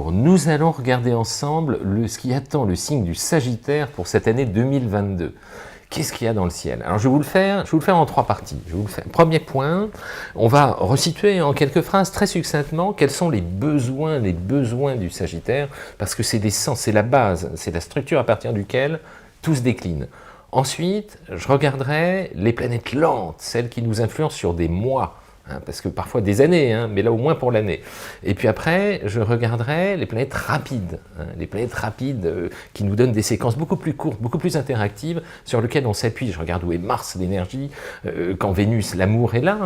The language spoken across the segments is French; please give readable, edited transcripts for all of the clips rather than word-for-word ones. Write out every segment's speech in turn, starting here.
Bonjour, nous allons regarder ensemble ce qui attend le signe du Sagittaire pour cette année 2022. Qu'est-ce qu'il y a dans le ciel? Alors je vais vous le faire en trois parties. Premier point, on va resituer en quelques phrases très succinctement quels sont les besoins du Sagittaire, parce que c'est l'essence, c'est la base, c'est la structure à partir duquel tout se décline. Ensuite, je regarderai les planètes lentes, celles qui nous influencent sur des mois, parce que parfois des années, mais là au moins pour l'année. Et puis après, je regarderai les planètes rapides, qui nous donnent des séquences beaucoup plus courtes, beaucoup plus interactives, sur lesquelles on s'appuie. Je regarde où est Mars, l'énergie, quand Vénus, l'amour est là,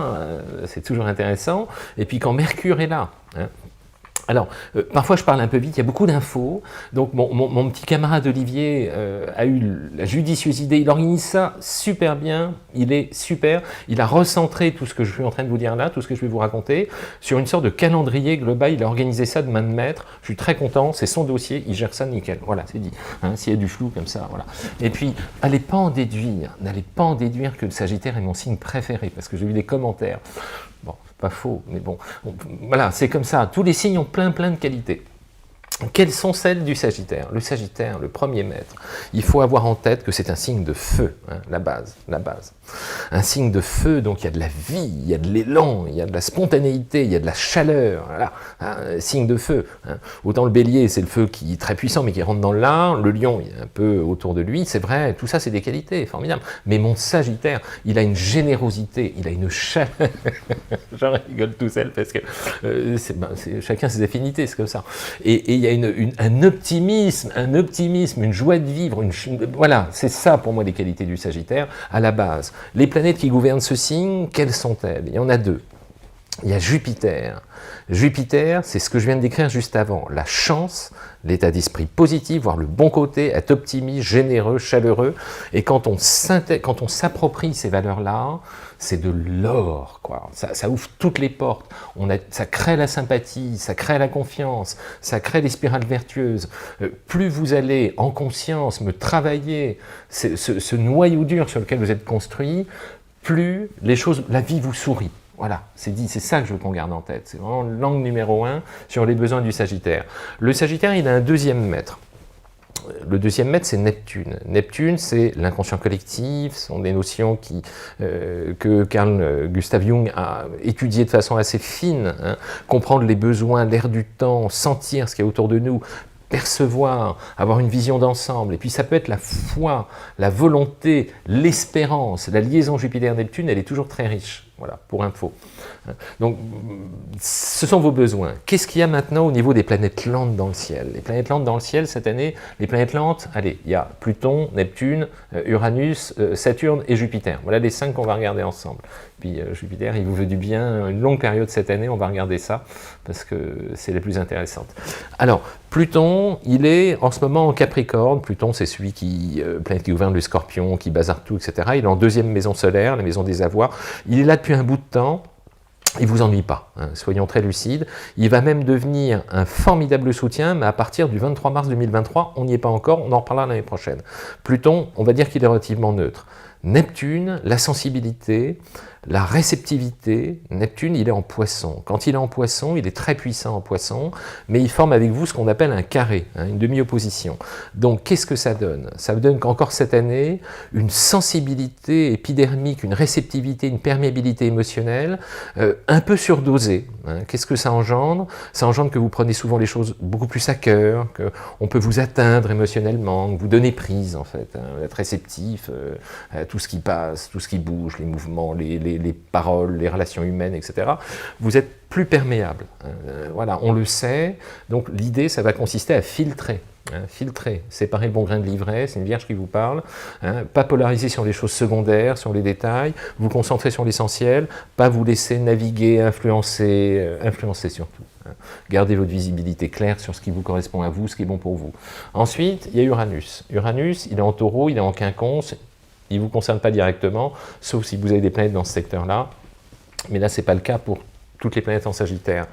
c'est toujours intéressant, et puis quand Mercure est là. Alors, parfois je parle un peu vite, il y a beaucoup d'infos, donc mon petit camarade Olivier a eu la judicieuse idée, il organise ça super bien, il est super, il a recentré tout ce que je suis en train de vous dire là, tout ce que je vais vous raconter, sur une sorte de calendrier global, il a organisé ça de main de maître, je suis très content, c'est son dossier, il gère ça nickel, voilà, c'est dit, s'il y a du flou comme ça, voilà. Et puis, n'allez pas en déduire que le Sagittaire est mon signe préféré, parce que j'ai eu des commentaires. Bon, pas faux, mais bon, voilà, c'est comme ça. Tous les signes ont plein de qualités. Quelles sont celles du Sagittaire? Le Sagittaire, le premier maître, il faut avoir en tête que c'est un signe de feu, la base. Un signe de feu, donc il y a de la vie, il y a de l'élan, il y a de la spontanéité, il y a de la chaleur, voilà, signe de feu. Autant le Bélier, c'est le feu qui est très puissant, mais qui rentre dans l'art, le Lion, il est un peu autour de lui, c'est vrai, tout ça c'est des qualités formidables. Mais mon Sagittaire, il a une générosité, il a une chaleur, j'en rigole tout seul, parce que chacun ses affinités, c'est comme ça. Et il y a un optimisme, une joie de vivre, voilà, c'est ça pour moi les qualités du Sagittaire, à la base. Les planètes qui gouvernent ce signe, quelles sont-elles? Il y en a deux. Il y a Jupiter. Jupiter, c'est ce que je viens de décrire juste avant, la chance, l'état d'esprit positif, voir le bon côté, être optimiste, généreux, chaleureux, et quand on s'approprie ces valeurs-là, c'est de l'or, quoi. Ça ouvre toutes les portes, ça crée la sympathie, ça crée la confiance, ça crée les spirales vertueuses. Plus vous allez en conscience me travailler ce noyau dur sur lequel vous êtes construit, plus la vie vous sourit. Voilà, c'est ça que je veux qu'on garde en tête. C'est vraiment l'angle numéro 1 sur les besoins du Sagittaire. Le Sagittaire, il a un deuxième maître. Le deuxième maître, c'est Neptune. Neptune, c'est l'inconscient collectif, ce sont des notions que Carl Gustav Jung a étudiées de façon assez fine. Comprendre les besoins, l'air du temps, sentir ce qu'il y a autour de nous, percevoir, avoir une vision d'ensemble. Et puis ça peut être la foi, la volonté, l'espérance. La liaison Jupiter-Neptune, elle est toujours très riche. Voilà, pour info. Donc, ce sont vos besoins. Qu'est-ce qu'il y a maintenant au niveau des planètes lentes dans le ciel? Les planètes lentes dans le ciel, cette année, les planètes lentes, allez, il y a Pluton, Neptune, Uranus, Saturne et Jupiter. Voilà les 5 qu'on va regarder ensemble. Puis Jupiter, il vous veut du bien, une longue période cette année, on va regarder ça, parce que c'est la plus intéressante. Alors, Pluton, il est en ce moment en Capricorne. Pluton, c'est celui planète qui gouverne le Scorpion, qui bazarde tout, etc. Il est en deuxième maison solaire, la maison des avoirs. Il est là depuis un bout de temps. Il ne vous ennuie pas, soyons très lucides. Il va même devenir un formidable soutien, mais à partir du 23 mars 2023, on n'y est pas encore, on en reparlera l'année prochaine. Pluton, on va dire qu'il est relativement neutre. Neptune, la sensibilité, la réceptivité. Neptune, il est en Poisson. Quand il est en Poisson, il est très puissant en Poisson, mais il forme avec vous ce qu'on appelle un carré, une demi-opposition. Donc, qu'est-ce que ça donne? Ça donne qu'encore cette année, une sensibilité épidermique, une réceptivité, une perméabilité émotionnelle un peu surdosée. Qu'est-ce que ça engendre? Ça engendre que vous prenez souvent les choses beaucoup plus à cœur, qu'on peut vous atteindre émotionnellement, que vous donnez prise, en fait, être réceptif à tout ce qui passe, tout ce qui bouge, les mouvements, les paroles, les relations humaines, etc. Vous êtes plus perméable. Voilà, on le sait. Donc l'idée, ça va consister à filtrer. Filtrer, séparer le bon grain de l'ivraie, c'est une vierge qui vous parle, pas polariser sur les choses secondaires, sur les détails, vous concentrer sur l'essentiel, pas vous laisser naviguer, influencer surtout. Gardez votre visibilité claire sur ce qui vous correspond à vous, ce qui est bon pour vous. Ensuite, il y a Uranus. Uranus, il est en taureau, il est en quinconce, il ne vous concerne pas directement, sauf si vous avez des planètes dans ce secteur-là, mais là, ce n'est pas le cas pour toutes les planètes en Sagittaire.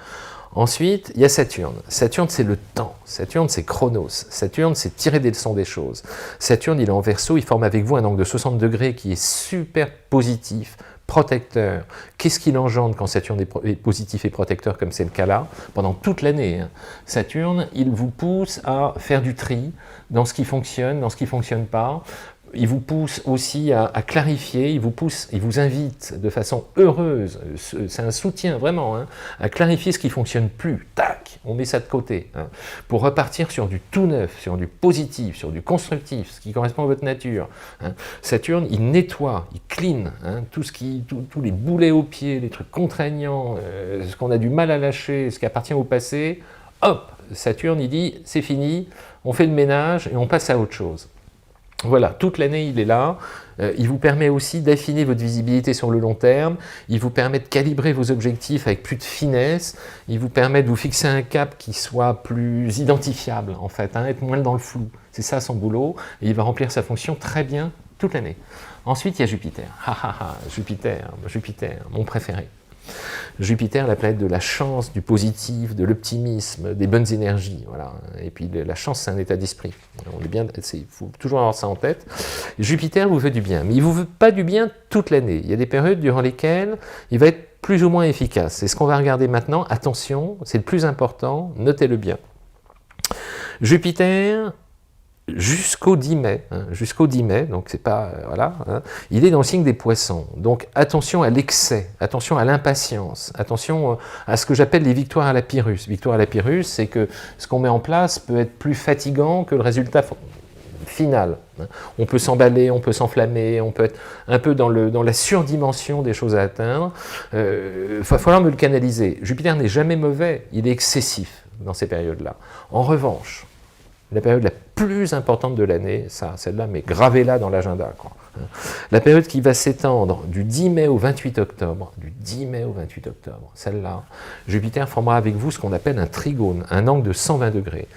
Ensuite, il y a Saturne. Saturne, c'est le temps. Saturne, c'est Chronos. Saturne, c'est tirer des leçons des choses. Saturne, il est en Verseau, il forme avec vous un angle de 60 degrés qui est super positif, protecteur. Qu'est-ce qu'il engendre quand Saturne est positif et protecteur, comme c'est le cas là, pendant toute l'année, hein. Saturne, il vous pousse à faire du tri dans ce qui fonctionne, dans ce qui ne fonctionne pas. Il vous pousse aussi à clarifier, il vous invite de façon heureuse, c'est un soutien vraiment, hein, à clarifier ce qui ne fonctionne plus. Tac, on met ça de côté, hein, pour repartir sur du tout neuf, sur du positif, sur du constructif, ce qui correspond à votre nature, hein. Saturne, il nettoie, il clean, hein, tous les boulets aux pieds, les trucs contraignants, ce qu'on a du mal à lâcher, ce qui appartient au passé. Hop, Saturne, il dit, c'est fini, on fait le ménage et on passe à autre chose. Voilà, toute l'année il est là, il vous permet aussi d'affiner votre visibilité sur le long terme, il vous permet de calibrer vos objectifs avec plus de finesse, il vous permet de vous fixer un cap qui soit plus identifiable en fait, hein, être moins dans le flou, c'est ça son boulot, et il va remplir sa fonction très bien toute l'année. Ensuite il y a Jupiter, Jupiter, mon préféré. Jupiter, la planète de la chance, du positif, de l'optimisme, des bonnes énergies, voilà. Et puis la chance, c'est un état d'esprit. Il faut toujours avoir ça en tête. Jupiter vous veut du bien, mais il ne vous veut pas du bien toute l'année. Il y a des périodes durant lesquelles il va être plus ou moins efficace. C'est ce qu'on va regarder maintenant. Attention, c'est le plus important, notez-le bien. Jupiter, jusqu'au 10 mai, donc c'est pas, voilà, hein, il est dans le signe des poissons, donc attention à l'excès, attention à l'impatience, attention à ce que j'appelle les victoires à la Pyrrhus. Victoire à la Pyrrhus, c'est que ce qu'on met en place peut être plus fatigant que le résultat final. On peut s'emballer, on peut s'enflammer, on peut être un peu dans la surdimension des choses à atteindre. Il va falloir me le canaliser. Jupiter n'est jamais mauvais, il est excessif dans ces périodes-là. En revanche, la période la plus importante de l'année, celle-là, mais gravez-la dans l'agenda, quoi. La période qui va s'étendre du 10 mai au 28 octobre, celle-là, Jupiter formera avec vous ce qu'on appelle un trigone, un angle de 120 degrés.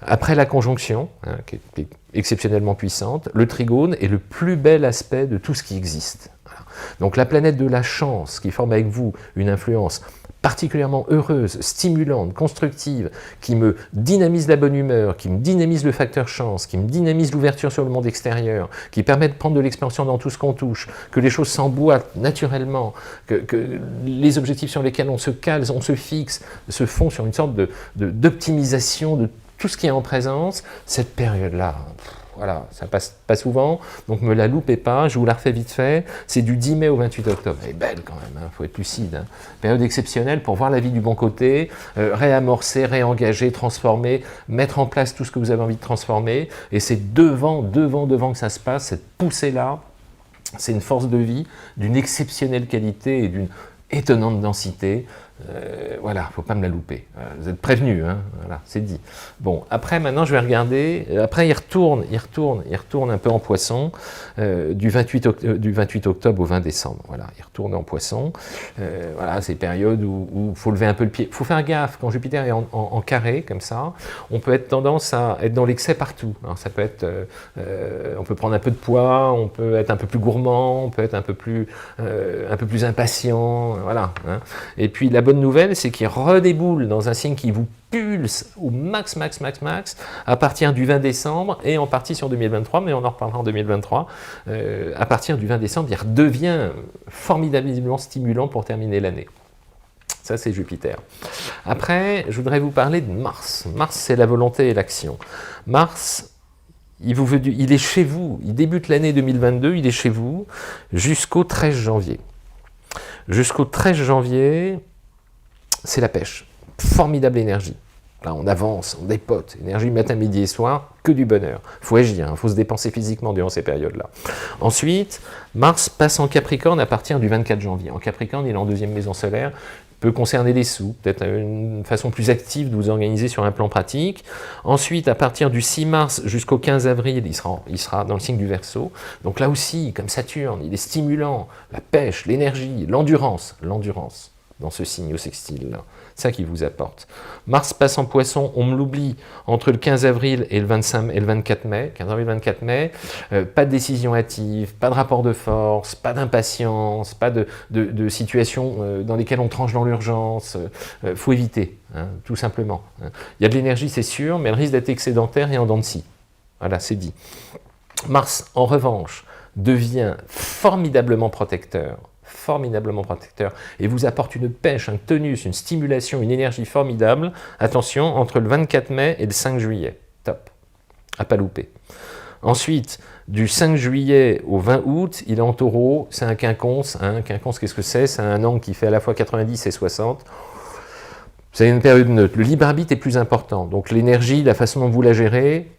Après la conjonction, hein, qui est exceptionnellement puissante, le trigone est le plus bel aspect de tout ce qui existe. Voilà. Donc la planète de la chance, qui forme avec vous une influence particulièrement heureuse, stimulante, constructive, qui me dynamise la bonne humeur, qui me dynamise le facteur chance, qui me dynamise l'ouverture sur le monde extérieur, qui permet de prendre de l'expansion dans tout ce qu'on touche, que les choses s'emboîtent naturellement, que les objectifs sur lesquels on se cale, on se fixe, se font sur une sorte d'optimisation de tout ce qui est en présence, cette période-là. Voilà, ça passe pas souvent, donc me la loupez pas, je vous la refais vite fait, c'est du 10 mai au 28 octobre, elle est belle quand même, hein, faut être lucide, hein. Période exceptionnelle pour voir la vie du bon côté, réamorcer, réengager, transformer, mettre en place tout ce que vous avez envie de transformer, et c'est devant que ça se passe, cette poussée-là, c'est une force de vie d'une exceptionnelle qualité et d'une étonnante densité. Voilà, faut pas me la louper. Vous êtes prévenus, hein, voilà, c'est dit. Bon, après, maintenant, je vais regarder. Après, il retourne un peu en poisson, du 28 octobre au 20 décembre. Voilà, il retourne en poisson. Voilà, c'est périodes où il faut lever un peu le pied. Il faut faire gaffe, quand Jupiter est en carré, comme ça, on peut être tendance à être dans l'excès partout. Alors, ça peut être, on peut prendre un peu de poids, on peut être un peu plus gourmand, on peut être un peu plus impatient, voilà. Hein. Et puis, la bonne nouvelle, c'est qu'il redéboule dans un signe qui vous pulse au max à partir du 20 décembre et en partie sur 2023, mais on en reparlera en 2023. À partir du 20 décembre, il redevient formidablement stimulant pour terminer l'année. Ça, c'est Jupiter. Après, je voudrais vous parler de Mars. Mars, c'est la volonté et l'action. Mars, il est chez vous. Il débute l'année 2022, il est chez vous jusqu'au 13 janvier. Jusqu'au 13 janvier, c'est la pêche. Formidable énergie. Là, on avance, on dépote. Énergie matin, midi et soir, que du bonheur. Il faut agir, il faut se dépenser physiquement durant ces périodes-là. Ensuite, Mars passe en Capricorne à partir du 24 janvier. En Capricorne, il est en deuxième maison solaire, peut concerner les sous, peut-être une façon plus active de vous organiser sur un plan pratique. Ensuite, à partir du 6 mars jusqu'au 15 avril, il sera dans le signe du Verseau. Donc là aussi, comme Saturne, il est stimulant, la pêche, l'énergie, l'endurance dans ce signe au sextile-là. C'est ça qui vous apporte. Mars passe en Poisson, on me l'oublie, entre le 15 avril et le 24 mai, 15 avril 24 mai, pas de décision hâtive, pas de rapport de force, pas d'impatience, pas de situations dans lesquelles on tranche dans l'urgence. Faut éviter, hein, tout simplement. Il y a de l'énergie, c'est sûr, mais elle risque d'être excédentaire et en dents de scie. Voilà, c'est dit. Mars, en revanche, devient formidablement protecteur formidablement protecteur et vous apporte une pêche, un tonus, une stimulation, une énergie formidable. Attention, entre le 24 mai et le 5 juillet. Top. À pas louper. Ensuite, du 5 juillet au 20 août, il est en taureau, c'est un quinconce. Un quinconce, qu'est-ce que c'est? C'est un angle qui fait à la fois 90 et 60. C'est une période neutre. Le libre arbitre est plus important. Donc l'énergie, la façon dont vous la gérez,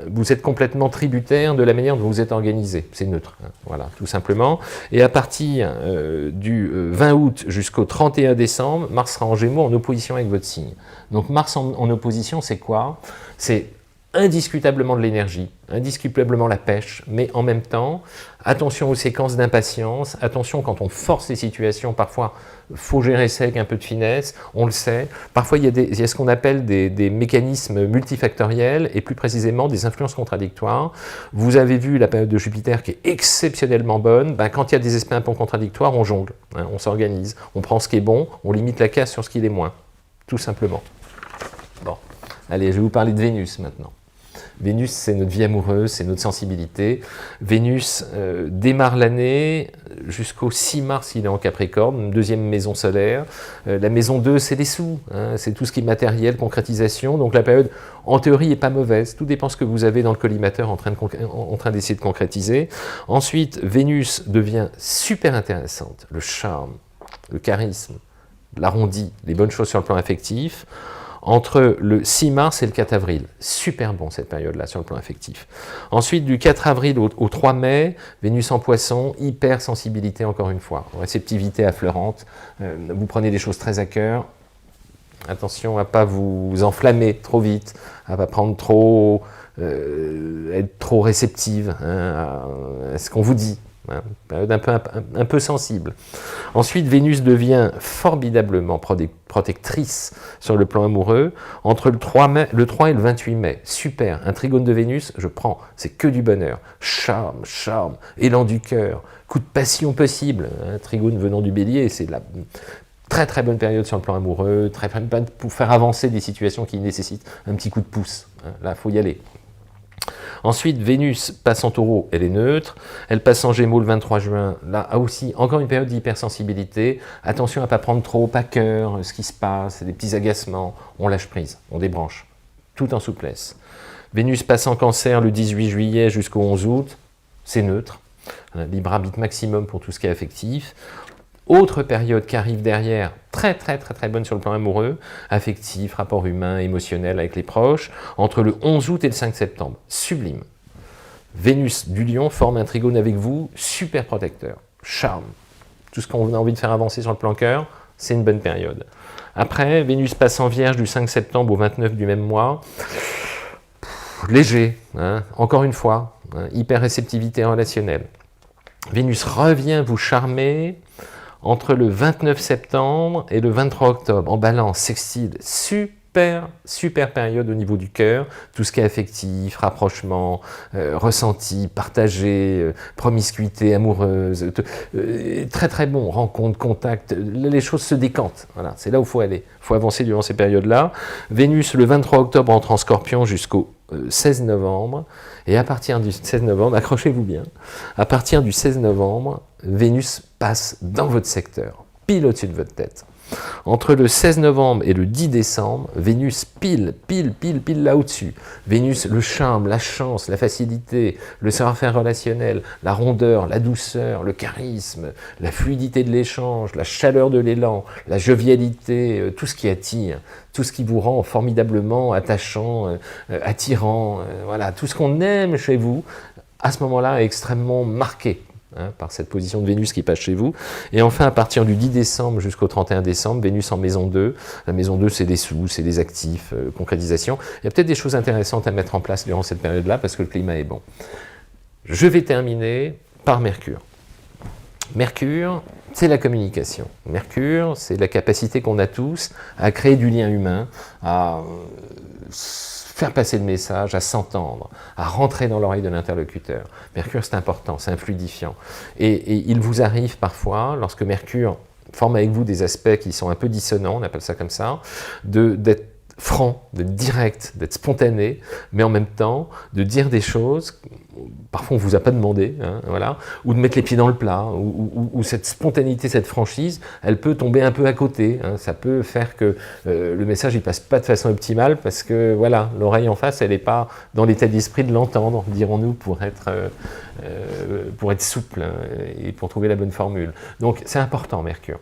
vous êtes complètement tributaire de la manière dont vous êtes organisé. C'est neutre, hein, voilà, tout simplement. Et à partir du 20 août jusqu'au 31 décembre, Mars sera en Gémeaux en opposition avec votre signe. Donc Mars en opposition, c'est quoi? C'est indiscutablement de l'énergie, indiscutablement la pêche, mais en même temps, attention aux séquences d'impatience, attention quand on force les situations, parfois il faut gérer ça avec un peu de finesse, on le sait. Parfois il y a ce qu'on appelle des mécanismes multifactoriels et plus précisément des influences contradictoires. Vous avez vu la période de Jupiter qui est exceptionnellement bonne, ben, quand il y a des aspects un peu contradictoires, on jongle, hein, on s'organise, on prend ce qui est bon, on limite la casse sur ce qui est moins, tout simplement. Bon, allez, je vais vous parler de Vénus maintenant. Vénus, c'est notre vie amoureuse, c'est notre sensibilité. Vénus démarre l'année jusqu'au 6 mars, il est en Capricorne, deuxième maison solaire. La maison 2, c'est les sous, hein, c'est tout ce qui est matériel, concrétisation. Donc la période, en théorie, n'est pas mauvaise. Tout dépend ce que vous avez dans le collimateur en train d'essayer de concrétiser. Ensuite, Vénus devient super intéressante. Le charme, le charisme, l'arrondi, les bonnes choses sur le plan affectif. Entre le 6 mars et le 4 avril. Super bon cette période-là sur le plan affectif. Ensuite, du 4 avril au 3 mai, Vénus en Poisson, hypersensibilité encore une fois, réceptivité affleurante, vous prenez des choses très à cœur, attention à ne pas vous enflammer trop vite, à ne pas prendre trop, être trop réceptive, hein, à ce qu'on vous dit. Hein, période un peu sensible. Ensuite, Vénus devient formidablement protectrice sur le plan amoureux entre le 3 et le 28 mai. Super, un trigone de Vénus, je prends, c'est que du bonheur. Charme, charme, élan du cœur, coup de passion possible. Un trigone venant du Bélier, c'est la très très bonne période sur le plan amoureux, très bonne pour faire avancer des situations qui nécessitent un petit coup de pouce. Hein, là, il faut y aller. Ensuite, Vénus passe en Taureau, elle est neutre. Elle passe en Gémeaux le 23 juin. Là aussi, encore une période d'hypersensibilité. Attention à ne pas prendre trop à cœur ce qui se passe, des petits agacements. On lâche prise, on débranche, tout en souplesse. Vénus passe en Cancer le 18 juillet jusqu'au 11 août. C'est neutre. Libre arbitre maximum pour tout ce qui est affectif. Autre période qui arrive derrière, très bonne sur le plan amoureux, affectif, rapport humain, émotionnel avec les proches, entre le 11 août et le 5 septembre. Sublime. Vénus du Lion forme un trigone avec vous, super protecteur. Charme. Tout ce qu'on a envie de faire avancer sur le plan cœur, c'est une bonne période. Après, Vénus passe en Vierge du 5 septembre au 29 du même mois. Léger, hein, encore une fois, hein, hyper réceptivité relationnelle. Vénus revient vous charmer entre le 29 septembre et le 23 octobre, en Balance, sextile, super période au niveau du cœur, tout ce qui est affectif, rapprochement, ressenti, partagé, promiscuité amoureuse, très bon, rencontre, contact, les choses se décantent, voilà, c'est là où il faut aller, il faut avancer durant ces périodes-là. Vénus, le 23 octobre, entre en Scorpion jusqu'au 16 novembre, et à partir du 16 novembre, accrochez-vous bien, à partir du 16 novembre, Vénus passe dans votre secteur, pile au-dessus de votre tête. Entre le 16 novembre et le 10 décembre, Vénus pile là au-dessus. Vénus, le charme, la chance, la facilité, le savoir-faire relationnel, la rondeur, la douceur, le charisme, la fluidité de l'échange, la chaleur de l'élan, la jovialité, tout ce qui attire, tout ce qui vous rend formidablement attachant, attirant, voilà, tout ce qu'on aime chez vous, à ce moment-là, est extrêmement marqué. Hein, par cette position de Vénus qui passe chez vous. Et enfin, à partir du 10 décembre jusqu'au 31 décembre, Vénus en maison 2. La maison 2, c'est des sous, c'est des actifs, concrétisation. Il y a peut-être des choses intéressantes à mettre en place durant cette période-là parce que le climat est bon. Je vais terminer par Mercure. Mercure, c'est la communication. Mercure, c'est la capacité qu'on a tous à créer du lien humain, à faire passer le message, à s'entendre, à rentrer dans l'oreille de l'interlocuteur. Mercure, c'est important, c'est un fluidifiant. Et il vous arrive parfois, lorsque Mercure forme avec vous des aspects qui sont un peu dissonants, on appelle ça comme ça, d'être franc, d'être direct, d'être spontané, mais en même temps de dire des choses, parfois on ne vous a pas demandé, hein, voilà, ou de mettre les pieds dans le plat, ou cette spontanéité, cette franchise, elle peut tomber un peu à côté, hein, ça peut faire que le message ne passe pas de façon optimale, parce que voilà, l'oreille en face, elle n'est pas dans l'état d'esprit de l'entendre, dirons-nous, pour être souple, hein, et pour trouver la bonne formule. Donc c'est important, Mercure.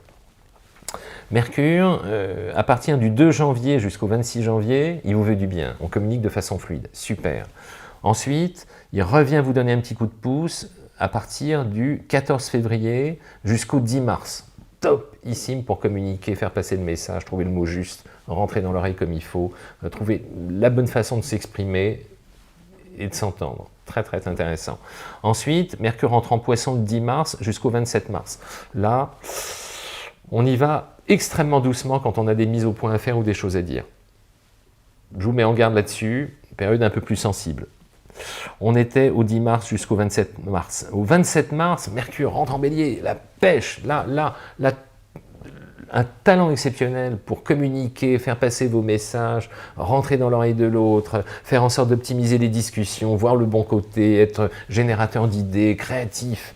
Mercure, à partir du 2 janvier jusqu'au 26 janvier, il vous veut du bien. On communique de façon fluide. Super. Ensuite, il revient vous donner un petit coup de pouce à partir du 14 février jusqu'au 10 mars. Topissime pour communiquer, faire passer le message, trouver le mot juste, rentrer dans l'oreille comme il faut, trouver la bonne façon de s'exprimer et de s'entendre. Très très intéressant. Ensuite, Mercure entre en Poisson le 10 mars jusqu'au 27 mars. Là, on y va extrêmement doucement quand on a des mises au point à faire ou des choses à dire. Je vous mets en garde là-dessus, période un peu plus sensible. On était au 10 mars jusqu'au 27 mars. Au 27 mars, Mercure rentre en Bélier, la pêche, un talent exceptionnel pour communiquer, faire passer vos messages, rentrer dans l'oreille de l'autre, faire en sorte d'optimiser les discussions, voir le bon côté, être générateur d'idées, créatif.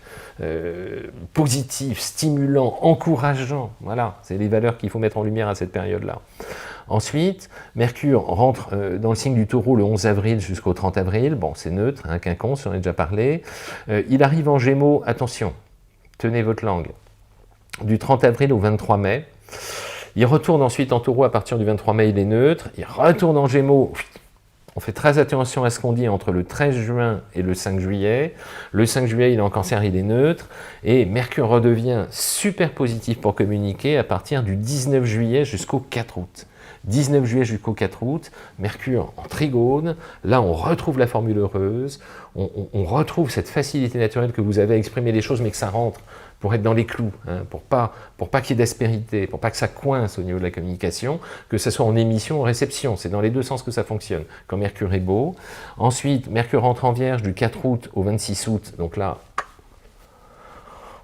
Positif, stimulant, encourageant. Voilà, c'est les valeurs qu'il faut mettre en lumière à cette période-là. Ensuite, Mercure rentre dans le signe du Taureau le 11 avril jusqu'au 30 avril. Bon, c'est neutre, hein, quinconce, j'en ai déjà parlé. Il arrive en Gémeaux, attention, tenez votre langue, du 30 avril au 23 mai. Il retourne ensuite en Taureau à partir du 23 mai, il est neutre. Il retourne en Gémeaux. On fait très attention à ce qu'on dit entre le 13 juin et le 5 juillet. Le 5 juillet, il est en Cancer, il est neutre. Et Mercure redevient super positif pour communiquer à partir du 19 juillet jusqu'au 4 août. 19 juillet jusqu'au 4 août, Mercure en Trigone. Là, on retrouve la formule heureuse. On retrouve cette facilité naturelle que vous avez à exprimer les choses, mais que ça rentre pour être dans les clous, hein, pour pas qu'il y ait d'aspérité, pour pas que ça coince au niveau de la communication, que ce soit en émission ou en réception. C'est dans les deux sens que ça fonctionne, quand Mercure est beau. Ensuite, Mercure rentre en Vierge du 4 août au 26 août, donc là,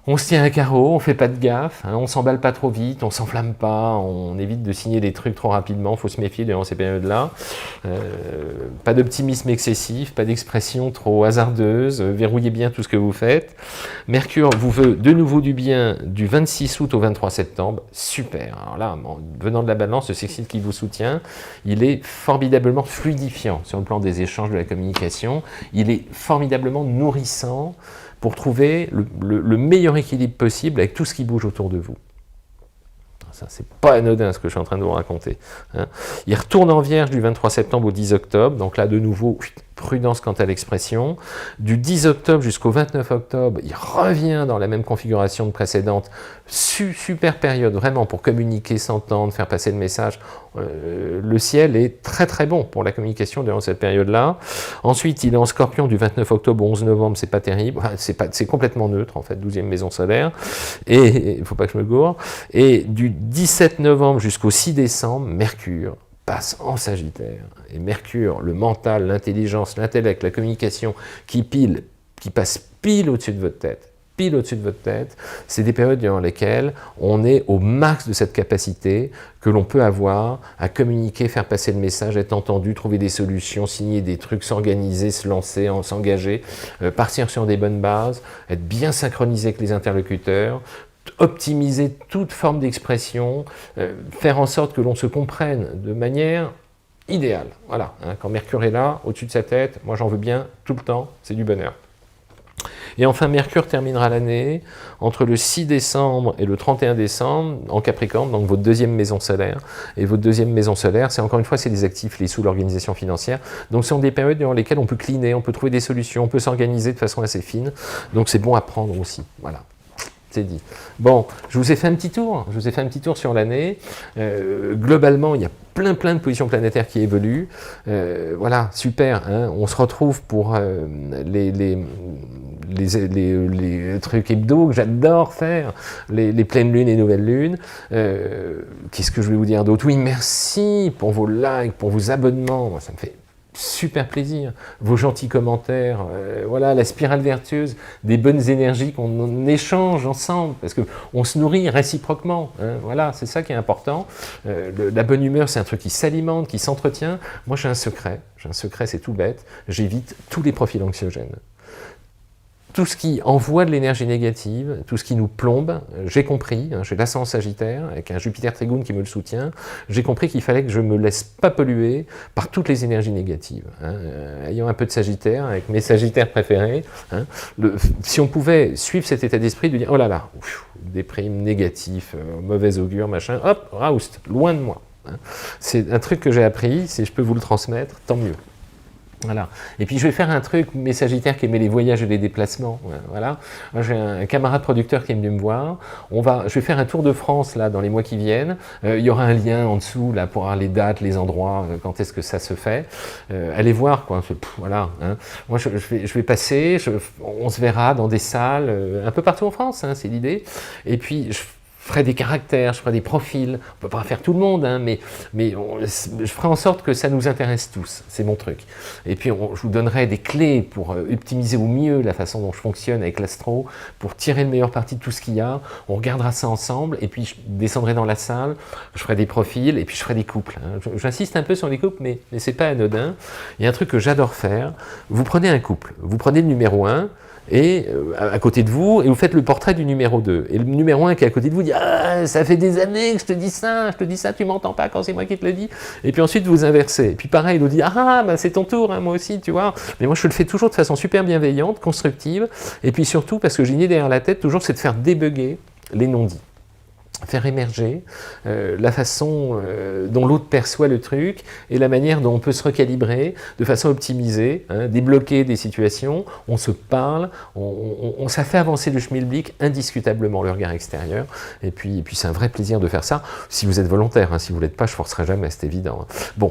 on se tient à carreau, on fait pas de gaffe, hein, on s'emballe pas trop vite, on s'enflamme pas, on évite de signer des trucs trop rapidement, il faut se méfier durant ces périodes-là. Pas d'optimisme excessif, pas d'expression trop hasardeuse, verrouillez bien tout ce que vous faites. Mercure vous veut de nouveau du bien du 26 août au 23 septembre, super. Alors là, venant de la Balance, ce sextile qui vous soutient, il est formidablement fluidifiant sur le plan des échanges, de la communication, il est formidablement nourrissant pour trouver le meilleur équilibre possible avec tout ce qui bouge autour de vous. Ça, c'est pas anodin ce que je suis en train de vous raconter. Hein. Il retourne en Vierge du 23 septembre au 10 octobre, donc là de nouveau, prudence quant à l'expression. Du 10 octobre jusqu'au 29 octobre, il revient dans la même configuration de précédente. Super période, vraiment, pour communiquer, s'entendre, faire passer le message. Le ciel est très très bon pour la communication durant cette période-là. Ensuite, il est en Scorpion du 29 octobre au 11 novembre, c'est pas terrible. Enfin, c'est complètement neutre, en fait, 12e maison solaire. Et il ne faut pas que je me gourre. Et du 17 novembre jusqu'au 6 décembre, Mercure passe en Sagittaire. Et Mercure, le mental, l'intelligence, l'intellect, la communication, qui passe pile au-dessus de votre tête. Pile au-dessus de votre tête, c'est des périodes durant lesquelles on est au max de cette capacité que l'on peut avoir à communiquer, faire passer le message, être entendu, trouver des solutions, signer des trucs, s'organiser, se lancer, s'engager, partir sur des bonnes bases, être bien synchronisé avec les interlocuteurs, optimiser toute forme d'expression, faire en sorte que l'on se comprenne de manière idéale. Voilà, hein, quand Mercure est là, au-dessus de sa tête, moi j'en veux bien tout le temps, c'est du bonheur. Et enfin, Mercure terminera l'année entre le 6 décembre et le 31 décembre en Capricorne, donc votre deuxième maison solaire. Et votre deuxième maison solaire, c'est encore une fois, c'est les actifs, les sous, l'organisation financière. Donc, ce sont des périodes dans lesquelles on peut cliner, on peut trouver des solutions, on peut s'organiser de façon assez fine. Donc, c'est bon à prendre aussi. Voilà. C'est dit. Bon, je vous ai fait un petit tour. Je vous ai fait un petit tour sur l'année. Globalement, il y a plein de positions planétaires qui évoluent. Voilà, super. Hein, on se retrouve pour les trucs hebdo que j'adore faire, les pleines lunes et nouvelles lunes. Qu'est-ce que je vais vous dire d'autre? Oui, merci pour vos likes, pour vos abonnements. Moi, ça me fait super plaisir. Vos gentils commentaires, voilà, la spirale vertueuse des bonnes énergies qu'on échange ensemble, parce qu'on se nourrit réciproquement. Hein, voilà, c'est ça qui est important. La bonne humeur, c'est un truc qui s'alimente, qui s'entretient. Moi, j'ai un secret, c'est tout bête. J'évite tous les profils anxiogènes. Tout ce qui envoie de l'énergie négative, tout ce qui nous plombe, j'ai compris, hein, j'ai l'ascendant Sagittaire, avec un Jupiter Trigone qui me le soutient, j'ai compris qu'il fallait que je ne me laisse pas polluer par toutes les énergies négatives. Hein, ayant un peu de Sagittaire, avec mes Sagittaires préférés, hein, si on pouvait suivre cet état d'esprit, de dire « Oh là là, déprime, négatif, mauvais augure, machin, hop, roust, loin de moi. Hein. » C'est un truc que j'ai appris, si je peux vous le transmettre, tant mieux. Voilà. Et puis je vais faire un truc, mes Sagittaires qui aimaient les voyages et les déplacements. Voilà. J'ai un camarade producteur qui est venu me voir. Je vais faire un tour de France là dans les mois qui viennent. Il y aura un lien en dessous là pour avoir les dates, les endroits, quand est-ce que ça se fait. Allez voir quoi. Voilà. Hein. Moi je vais passer. On se verra dans des salles un peu partout en France. Hein, c'est l'idée. Et puis je ferai des caractères, je ferai des profils, on ne peut pas faire tout le monde, hein, mais je ferai en sorte que ça nous intéresse tous, c'est mon truc. Et puis je vous donnerai des clés pour optimiser au mieux la façon dont je fonctionne avec l'astro, pour tirer le meilleur parti de tout ce qu'il y a, on regardera ça ensemble, et puis je descendrai dans la salle, je ferai des profils, et puis je ferai des couples. Hein. J'insiste un peu sur les couples, mais c'est pas anodin. Il y a un truc que j'adore faire, vous prenez un couple, vous prenez le numéro 1, et à côté de vous, et vous faites le portrait du numéro 2. Et le numéro 1 qui est à côté de vous dit « Ah, ça fait des années que je te dis ça, tu m'entends pas quand c'est moi qui te le dis. » Et puis ensuite, vous inversez. Et puis pareil, il nous dit « Ah, bah, c'est ton tour, hein, moi aussi, tu vois. » Mais moi, je le fais toujours de façon super bienveillante, constructive, et puis surtout, parce que j'ai une idée derrière la tête, toujours, c'est de faire débugger les non-dits. Faire émerger la façon dont l'autre perçoit le truc et la manière dont on peut se recalibrer de façon optimisée, hein, débloquer des situations, on se parle, ça fait avancer le schmilblick indiscutablement le regard extérieur, et puis c'est un vrai plaisir de faire ça, si vous êtes volontaire, hein, si vous ne l'êtes pas, je ne forcerai jamais, c'est évident. Hein. Bon,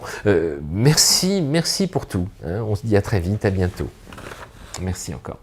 merci pour tout, hein, on se dit à très vite, à bientôt. Merci encore.